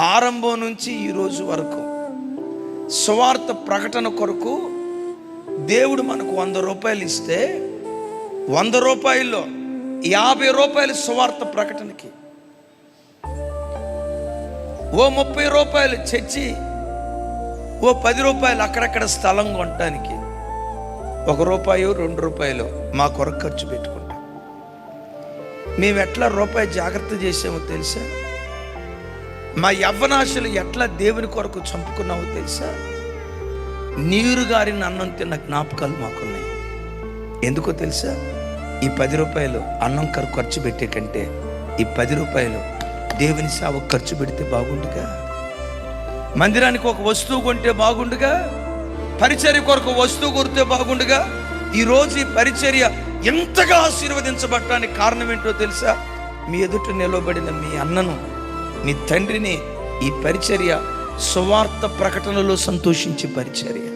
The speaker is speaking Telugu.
ఆరంభం నుంచి ఈరోజు వరకు సువార్త ప్రకటన కొరకు దేవుడు మనకు 100 రూపాయలు ఇస్తే 100 రూపాయల్లో 50 రూపాయలు సువార్త ప్రకటనకి, ఓ 30 రూపాయలు చర్చి, ఓ 10 రూపాయలు అక్కడక్కడ స్థలం కొనటానికి, 1 రూపాయో 2 రూపాయలు మా కొరకు ఖర్చు పెట్టుకుంటాం. మేము ఎట్లా రూపాయి జాగ్రత్త చేసామో తెలుసా? మా యవ్వనాశలు ఎట్లా దేవుని కొరకు చంపుకున్నామో తెలుసా? నీరు గారిన అన్నం తిన్న జ్ఞాపకాలు మాకున్నాయి. ఎందుకో తెలుసా? ఈ 10 రూపాయలు అన్నం ఖర్చు పెట్టే కంటే ఈ 10 రూపాయలు దేవుని సేవకు ఖర్చు పెడితే బాగుండుగా, మందిరానికి ఒక వస్తువు కొంటే బాగుండుగా, పరిచర్య కొరకు వస్తువు కొరితే బాగుండుగా. ఈరోజు ఈ పరిచర్య ఎంతగా ఆశీర్వదించబడటానికి కారణం ఏంటో తెలుసా? మీ ఎదుట నిలబడిన మీ అన్నను, మీ తండ్రిని ఈ పరిచర్య సువార్త ప్రకటనలో సంతోషించే పరిచర్య.